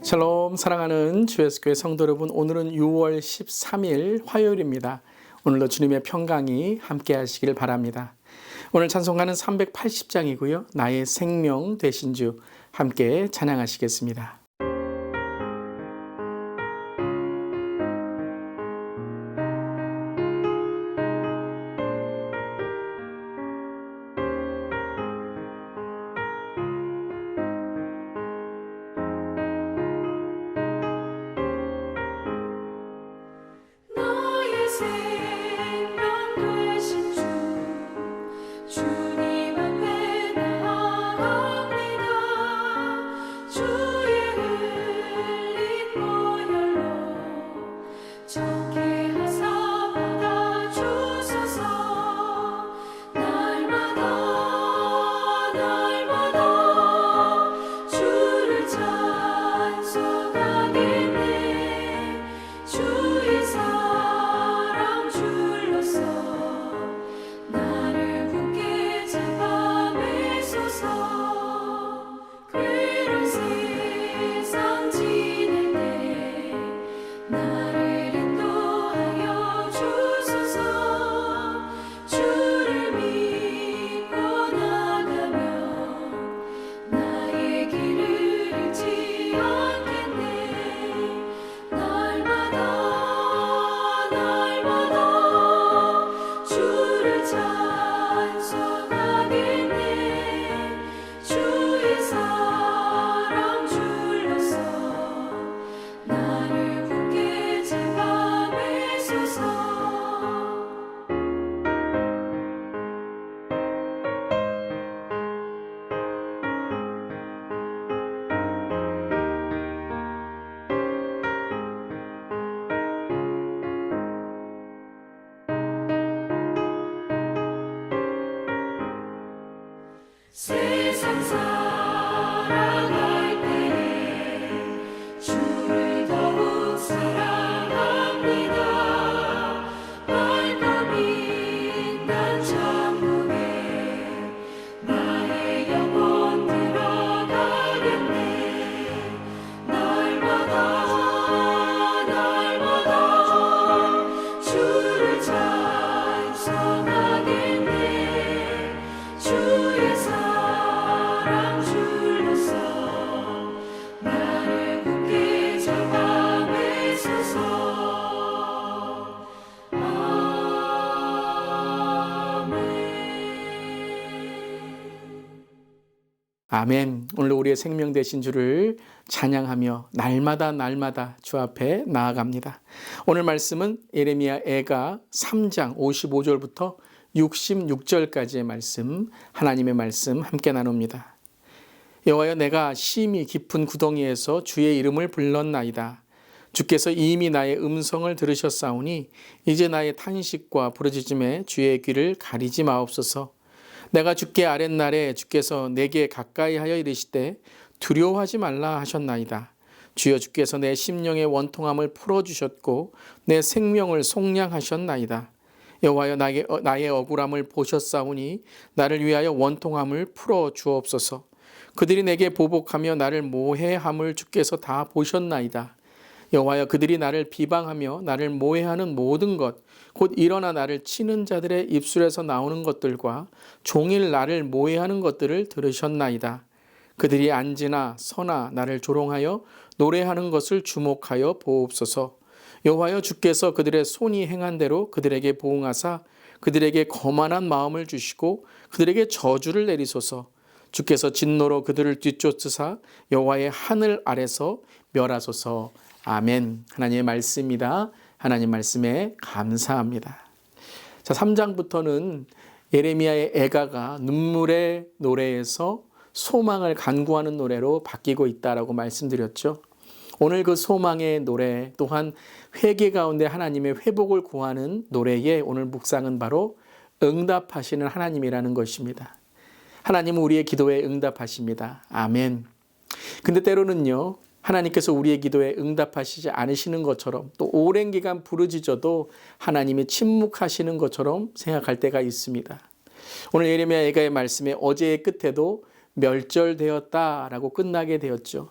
샬롬, 사랑하는 주 예수 교회 성도 여러분, 오늘은 6월 13일 화요일입니다. 오늘도 주님의 평강이 함께 하시길 바랍니다. 오늘 찬송가는 380장이고요. 나의 생명 되신 주 함께 찬양하시겠습니다. 세상 살아갈 때 주를 더욱 사랑합니다. 밝고 빛난 천국에 나의 영혼 들어가겠네. 날마다 주를 찬송하겠네. 주의 사랑 줄로서 나를 굳게 잡아매소서. 아멘. 오늘 우리의 생명 되신 주를 찬양하며 날마다 주 앞에 나아갑니다. 오늘 말씀은 예레미야 애가 3장 55절부터 66절까지의 말씀, 하나님의 말씀 함께 나눕니다. 여호와여, 내가 심히 깊은 구덩이에서 주의 이름을 불렀나이다. 주께서 이미 나의 음성을 들으셨사오니 이제 나의 탄식과 부르짖음에 주의 귀를 가리지 마옵소서. 내가 주께 아랫날에 주께서 내게 가까이 하여 이르시되 두려워하지 말라 하셨나이다. 주여, 주께서 내 심령의 원통함을 풀어주셨고 내 생명을 속량하셨나이다. 여호와여, 나의 억울함을 보셨사오니 나를 위하여 원통함을 풀어 주옵소서. 그들이 내게 보복하며 나를 모해함을 주께서 다 보셨나이다. 여호와여, 그들이 나를 비방하며 나를 모해하는 모든 것, 곧 일어나 나를 치는 자들의 입술에서 나오는 것들과 종일 나를 모해하는 것들을 들으셨나이다. 그들이 앉으나 서나 나를 조롱하여 노래하는 것을 주목하여 보옵소서. 여호와여, 주께서 그들의 손이 행한 대로 그들에게 보응하사 그들에게 거만한 마음을 주시고 그들에게 저주를 내리소서. 주께서 진노로 그들을 뒤쫓으사 여호와의 하늘 아래서 멸하소서. 아멘. 하나님의 말씀입니다. 하나님 말씀에 감사합니다. 자, 3장부터는 예레미야의 애가가 눈물의 노래에서 소망을 간구하는 노래로 바뀌고 있다라고 말씀드렸죠. 오늘 그 소망의 노래 또한 회개 가운데 하나님의 회복을 구하는 노래에 오늘 묵상은 바로 응답하시는 하나님이라는 것입니다. 하나님은 우리의 기도에 응답하십니다. 아멘. 근데 때로는요, 하나님께서 우리의 기도에 응답하시지 않으시는 것처럼 또 오랜 기간 부르짖어도 하나님이 침묵하시는 것처럼 생각할 때가 있습니다. 오늘 예레미야 애가의 말씀에 어제의 끝에도 멸절되었다라고 끝나게 되었죠.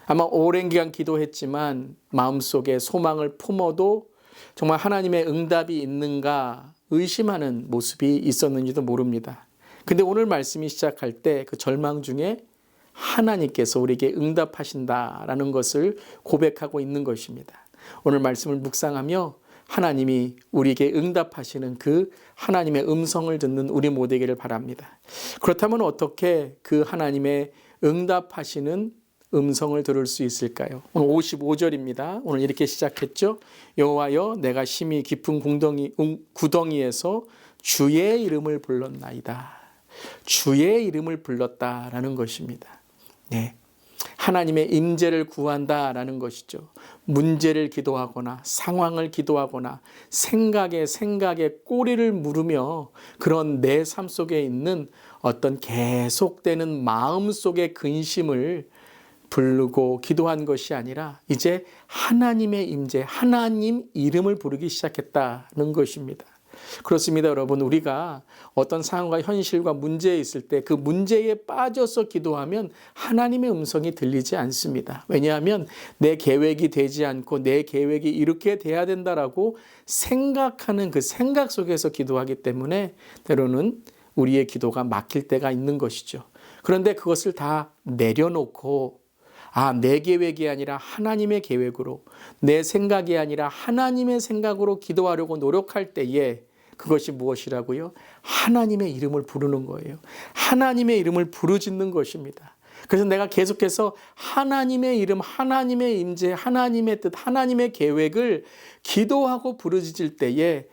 아마 오랜 기간 기도했지만 마음속에 소망을 품어도 정말 하나님의 응답이 있는가 의심하는 모습이 있었는지도 모릅니다. 근데 오늘 말씀이 시작할 때 그 절망 중에 하나님께서 우리에게 응답하신다라는 것을 고백하고 있는 것입니다. 오늘 말씀을 묵상하며 하나님이 우리에게 응답하시는 그 하나님의 음성을 듣는 우리 모두 되기를 바랍니다. 그렇다면 어떻게 그 하나님의 응답하시는 음성을 들을 수 있을까요? 오늘 55절입니다. 오늘 이렇게 시작했죠. 여호와여 내가 심히 깊은 구덩이에서 주의 이름을 불렀나이다. 주의 이름을 불렀다라는 것입니다. 네. 하나님의 임재를 구한다라는 것이죠. 문제를 기도하거나 상황을 기도하거나 생각에 꼬리를 물으며 그런 내 삶 속에 있는 어떤 계속되는 마음속의 근심을 부르고 기도한 것이 아니라 이제 하나님의 임재, 하나님 이름을 부르기 시작했다는 것입니다. 그렇습니다, 여러분. 우리가 어떤 상황과 현실과 문제에 있을 때 그 문제에 빠져서 기도하면 하나님의 음성이 들리지 않습니다. 왜냐하면 내 계획이 되지 않고 내 계획이 이렇게 돼야 된다라고 생각하는 그 생각 속에서 기도하기 때문에 때로는 우리의 기도가 막힐 때가 있는 것이죠. 그런데 그것을 다 내려놓고 내 계획이 아니라 하나님의 계획으로, 내 생각이 아니라 하나님의 생각으로 기도하려고 노력할 때에 그것이 무엇이라고요? 하나님의 이름을 부르는 거예요. 하나님의 이름을 부르짖는 것입니다. 그래서 내가 계속해서 하나님의 이름, 하나님의 임재, 하나님의 뜻, 하나님의 계획을 기도하고 부르짖을 때에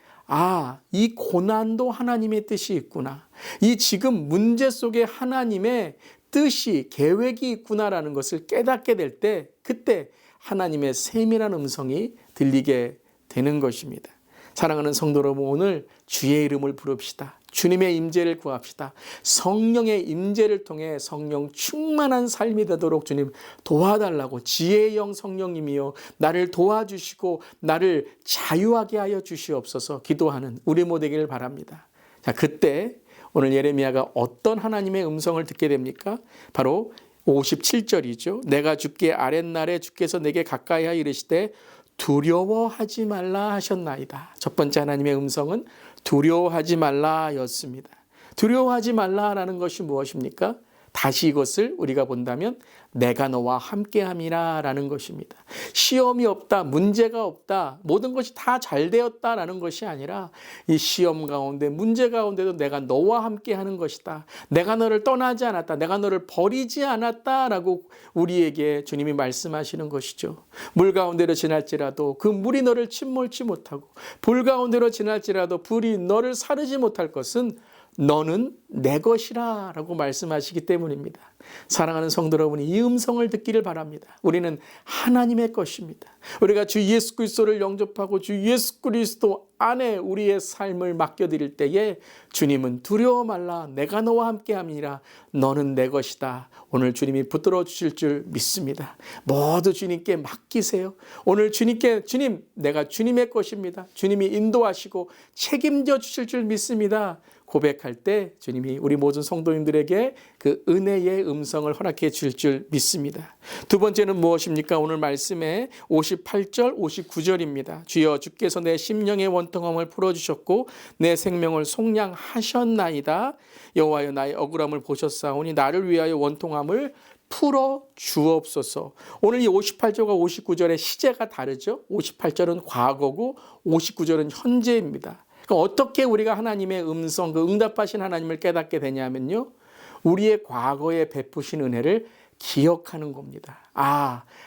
이 고난도 하나님의 뜻이 있구나. 이 지금 문제 속에 하나님의 뜻이, 계획이 있구나라는 것을 깨닫게 될 때 그때 하나님의 세밀한 음성이 들리게 되는 것입니다. 사랑하는 성도 여러분, 오늘 주의 이름을 부릅시다. 주님의 임재를 구합시다. 성령의 임재를 통해 성령 충만한 삶이 되도록 주님 도와달라고, 지혜의 영 성령님이여 나를 도와주시고 나를 자유하게 하여 주시옵소서 기도하는 우리 모두 되기를 바랍니다. 자, 그때 오늘 예레미야가 어떤 하나님의 음성을 듣게 됩니까? 바로 57절이죠. 내가 주께 아랫날에 주께서 내게 가까이하 이르시되 두려워하지 말라 하셨나이다. 첫 번째 하나님의 음성은 두려워하지 말라였습니다. 두려워하지 말라라는 것이 무엇입니까? 다시 이것을 우리가 본다면 내가 너와 함께함이라 라는 것입니다. 시험이 없다, 문제가 없다, 모든 것이 다 잘 되었다라는 것이 아니라 이 시험 가운데, 문제 가운데도 내가 너와 함께하는 것이다. 내가 너를 떠나지 않았다. 내가 너를 버리지 않았다라고 우리에게 주님이 말씀하시는 것이죠. 물 가운데로 지날지라도 그 물이 너를 침몰치 못하고, 불 가운데로 지날지라도 불이 너를 사르지 못할 것은 너는 내 것이라 라고 말씀하시기 때문입니다. 사랑하는 성도 여러분이 이 음성을 듣기를 바랍니다. 우리는 하나님의 것입니다. 우리가 주 예수 그리스도를 영접하고 주 예수 그리스도 안에 우리의 삶을 맡겨드릴 때에 주님은 두려워 말라, 내가 너와 함께함이라, 너는 내 것이다. 오늘 주님이 붙들어 주실 줄 믿습니다. 모두 주님께 맡기세요. 오늘 주님께, 주님 내가 주님의 것입니다. 주님이 인도하시고 책임져 주실 줄 믿습니다. 고백할 때 주님이 우리 모든 성도님들에게 그 은혜의 음성을 허락해 줄 줄 믿습니다. 두 번째는 무엇입니까? 오늘 말씀에 58절, 59절입니다. 주여 주께서 내 심령의 원통함을 풀어주셨고 내 생명을 속량하셨나이다. 여호와여 나의 억울함을 보셨사오니 나를 위하여 원통함을 풀어 주옵소서. 오늘 이 58절과 59절의 시제가 다르죠. 58절은 과거고 59절은 현재입니다. 어떻게 우리가 하나님의 음성, 그 응답하신 하나님을 깨닫게 되냐면요, 우리의 과거에 베푸신 은혜를 기억하는 겁니다.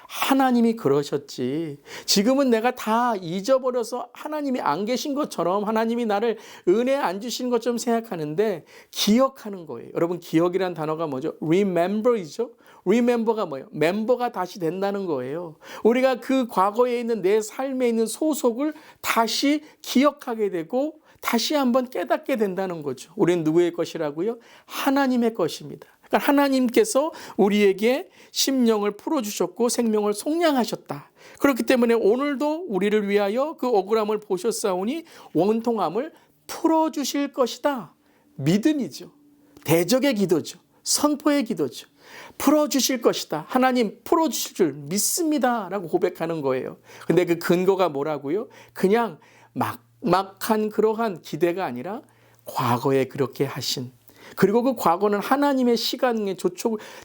하나님이 그러셨지. 지금은 내가 다 잊어버려서 하나님이 안 계신 것처럼, 하나님이 나를 은혜 안 주신 것처럼 생각하는데 기억하는 거예요. 여러분, 기억이란 단어가 뭐죠? remember이죠. remember가 뭐예요? 멤버가 다시 된다는 거예요. 우리가 그 과거에 있는 내 삶에 있는 소속을 다시 기억하게 되고 다시 한번 깨닫게 된다는 거죠. 우리는 누구의 것이라고요? 하나님의 것입니다. 그러니까 하나님께서 우리에게 심령을 풀어주셨고 생명을 속량하셨다. 그렇기 때문에 오늘도 우리를 위하여 그 억울함을 보셨사오니 원통함을 풀어주실 것이다. 믿음이죠. 대적의 기도죠. 선포의 기도죠. 풀어주실 것이다. 하나님 풀어주실 줄 믿습니다. 라고 고백하는 거예요. 근데 그 근거가 뭐라고요? 그냥 막막한 그러한 기대가 아니라 과거에 그렇게 하신, 그리고 그 과거는 하나님의 시간에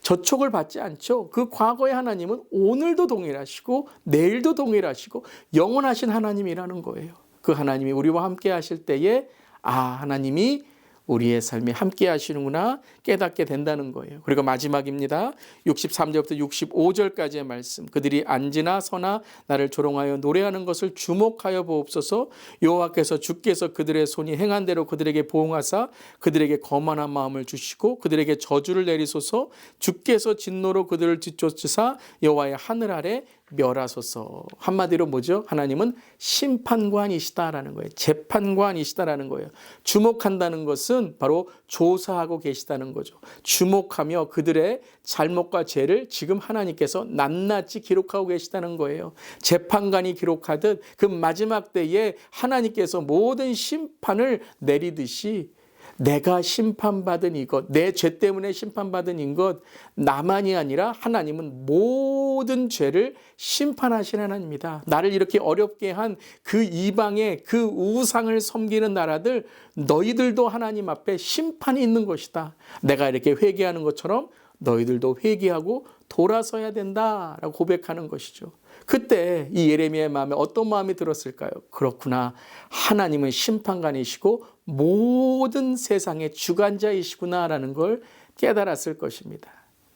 저촉을 받지 않죠. 그 과거의 하나님은 오늘도 동일하시고 내일도 동일하시고 영원하신 하나님이라는 거예요. 그 하나님이 우리와 함께 하실 때에 하나님이 우리의 삶에 함께 하시는구나 깨닫게 된다는 거예요. 그리고 마지막입니다. 63절부터 65절까지의 말씀. 그들이 앉으나 서나 나를 조롱하여 노래하는 것을 주목하여 보옵소서. 여호와께서 주께서 그들의 손이 행한 대로 그들에게 보응하사 그들에게 거만한 마음을 주시고 그들에게 저주를 내리소서. 주께서 진노로 그들을 뒤쫓으사 여호와의 하늘 아래 멸하소서. 한마디로 뭐죠? 하나님은 심판관이시다라는 거예요. 재판관이시다라는 거예요. 주목한다는 것은 바로 조사하고 계시다는 거죠. 주목하며 그들의 잘못과 죄를 지금 하나님께서 낱낱이 기록하고 계시다는 거예요. 재판관이 기록하듯 그 마지막 때에 하나님께서 모든 심판을 내리듯이 내가 심판받은 이것, 내 죄 때문에 심판받은 이것, 나만이 아니라 하나님은 모든 죄를 심판하시는 하나님입니다. 나를 이렇게 어렵게 한 그 이방의 그 우상을 섬기는 나라들, 너희들도 하나님 앞에 심판이 있는 것이다. 내가 이렇게 회개하는 것처럼 너희들도 회개하고 돌아서야 된다라고 고백하는 것이죠. 그때 이 예레미야의 마음에 어떤 마음이 들었을까요? 그렇구나. 하나님은 심판관이시고 모든 세상의 주관자이시구나라는 걸 깨달았을 것입니다.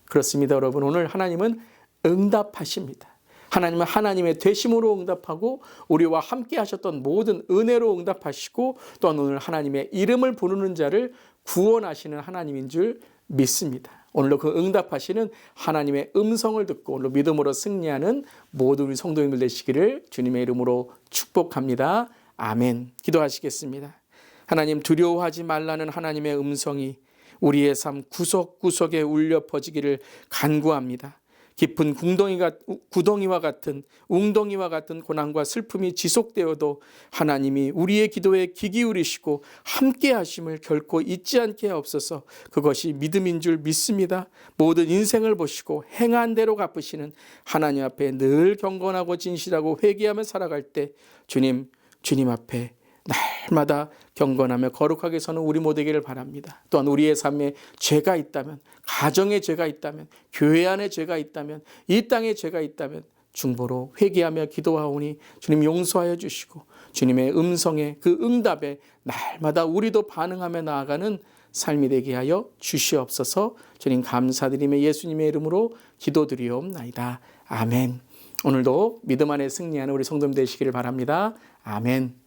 그렇습니다, 여러분. 오늘 하나님은 응답하십니다. 하나님은 하나님의 되심으로 응답하고 우리와 함께 하셨던 모든 은혜로 응답하시고 또한 오늘 하나님의 이름을 부르는 자를 구원하시는 하나님인 줄 믿습니다. 오늘도 그 응답하시는 하나님의 음성을 듣고 오늘도 믿음으로 승리하는 모든 우리 성도님들 되시기를 주님의 이름으로 축복합니다. 아멘. 기도하시겠습니다. 하나님, 두려워하지 말라는 하나님의 음성이 우리의 삶 구석구석에 울려 퍼지기를 간구합니다. 깊은 구덩이와 같은 웅덩이와 같은 고난과 슬픔이 지속되어도 하나님이 우리의 기도에 귀 기울이시고 함께 하심을 결코 잊지 않게 하옵소서. 그것이 믿음인 줄 믿습니다. 모든 인생을 보시고 행한 대로 갚으시는 하나님 앞에 늘 경건하고 진실하고 회개하며 살아갈 때 주님 앞에 날마다 경건하며 거룩하게 서는 우리 모두 되기를 바랍니다. 또한 우리의 삶에 죄가 있다면, 가정에 죄가 있다면, 교회 안에 죄가 있다면, 이 땅에 죄가 있다면 중보로 회개하며 기도하오니 주님 용서하여 주시고 주님의 음성에 그 응답에 날마다 우리도 반응하며 나아가는 삶이 되게 하여 주시옵소서. 주님 감사드리며 예수님의 이름으로 기도드리옵나이다. 아멘. 오늘도 믿음 안에 승리하는 우리 성도님 되시기를 바랍니다. 아멘.